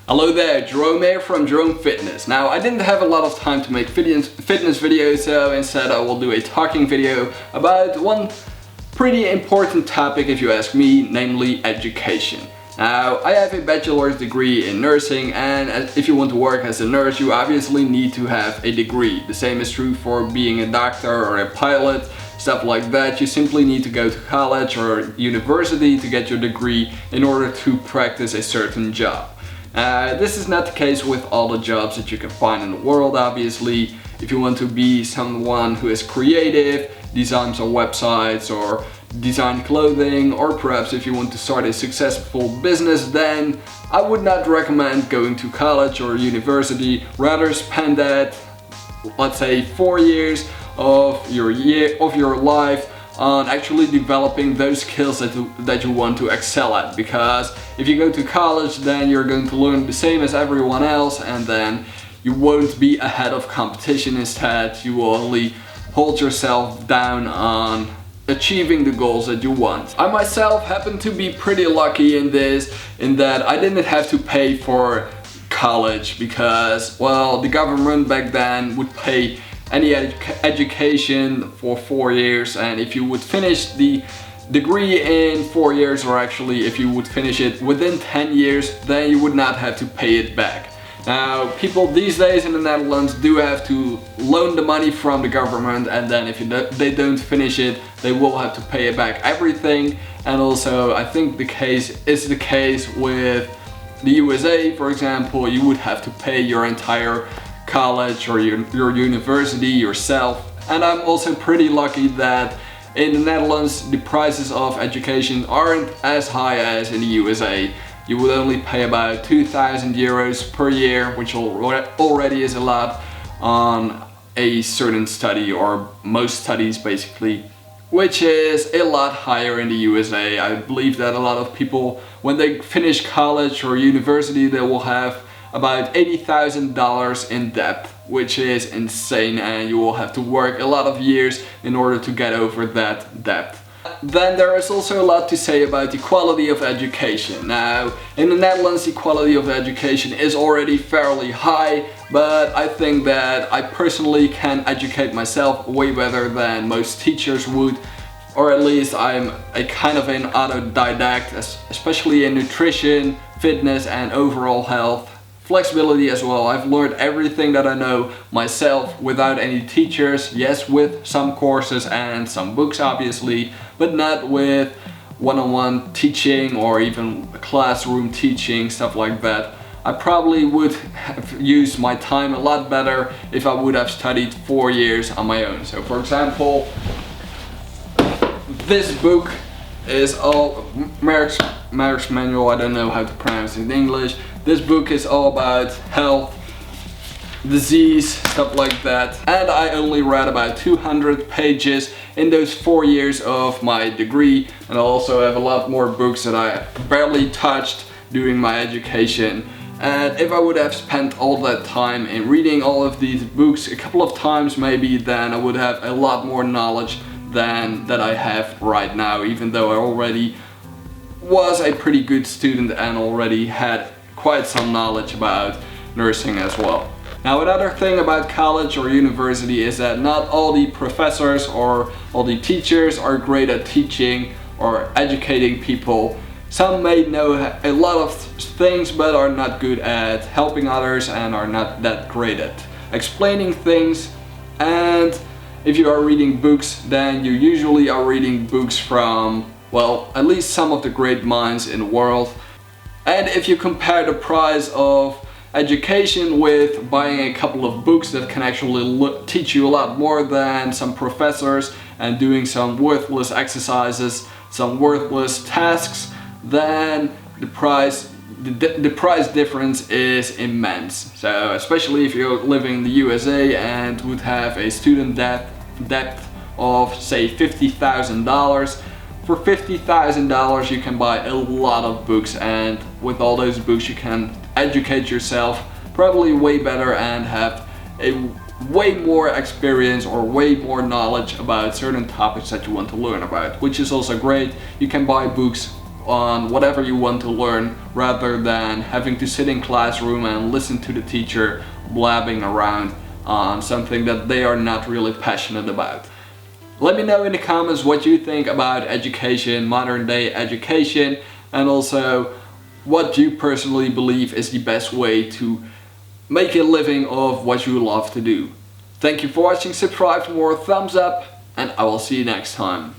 Hello there, Jerome here from Jerome Fitness. Now, I didn't have a lot of time to make fitness videos, so instead I will do a talking video about one pretty important topic if you ask me, namely education. Now, I have a bachelor's degree in nursing, and if you want to work as a nurse, you obviously need to have a degree. The same is true for being a doctor or a pilot, stuff like that. You simply need to go to college or university to get your degree in order to practice a certain job. This is not the case with all the jobs that you can find in the world, obviously. If you want to be someone who is creative, design some websites or design clothing, or perhaps if you want to start a successful business, then I would not recommend going to college or university. Rather spend that, let's say, 4 years of your life on actually developing those skills that you want to excel at. Because if you go to college, then you're going to learn the same as everyone else, and then you won't be ahead of competition. Instead, you will only hold yourself down on achieving the goals that you want. I myself happen to be pretty lucky in that I didn't have to pay for college because, well, the government back then would pay any education for 4 years, and if you would finish the degree in 4 years, or actually if you would finish it within 10 years, then you would not have to pay it back. Now, people these days in the Netherlands do have to loan the money from the government, and then if they don't finish it, they will have to pay it back everything. And also, I think the case with the USA, for example. You would have to pay your entire college or your university yourself. And I'm also pretty lucky that in the Netherlands the prices of education aren't as high as in the USA. You would only pay about 2,000 euros per year, which already is a lot on a certain study, or most studies basically, which is a lot higher in the USA. I believe that a lot of people, when they finish college or university, they will have about $80,000 in debt, which is insane, and you will have to work a lot of years in order to get over that debt. Then there is also a lot to say about the quality of education. Now, in the Netherlands the quality of education is already fairly high, but I think that I personally can educate myself way better than most teachers would, or at least I'm a kind of an autodidact, especially in nutrition, fitness and overall health. Flexibility as well. I've learned everything that I know myself without any teachers. Yes, with some courses and some books obviously, but not with one-on-one teaching or even classroom teaching, stuff like that. I probably would have used my time a lot better if I would have studied 4 years on my own. So for example, this book is all Mark's Manual. I don't know how to pronounce it in English. This book is all about health, disease, stuff like that. And I only read about 200 pages in those 4 years of my degree. And I also have a lot more books that I barely touched during my education. And if I would have spent all that time in reading all of these books a couple of times maybe, then I would have a lot more knowledge than that I have right now, even though I already was a pretty good student and already had quite some knowledge about nursing as well. Now, another thing about college or university is that not all the professors or all the teachers are great at teaching or educating people. Some may know a lot of things but are not good at helping others and are not that great at explaining things. And if you are reading books, then you usually are reading books from, well, at least some of the great minds in the world. And if you compare the price of education with buying a couple of books that can actually teach you a lot more than some professors and doing some worthless exercises, some worthless tasks, then the price difference is immense. So especially if you're living in the USA and would have a student debt of say $50,000. For $50,000 you can buy a lot of books, and with all those books you can educate yourself probably way better and have a way more experience or way more knowledge about certain topics that you want to learn about, which is also great. You can buy books on whatever you want to learn, rather than having to sit in classroom and listen to the teacher blabbing around on something that they are not really passionate about. Let me know in the comments what you think about education, modern day education, and also what you personally believe is the best way to make a living of what you love to do. Thank you for watching, subscribe for more, thumbs up, and I will see you next time.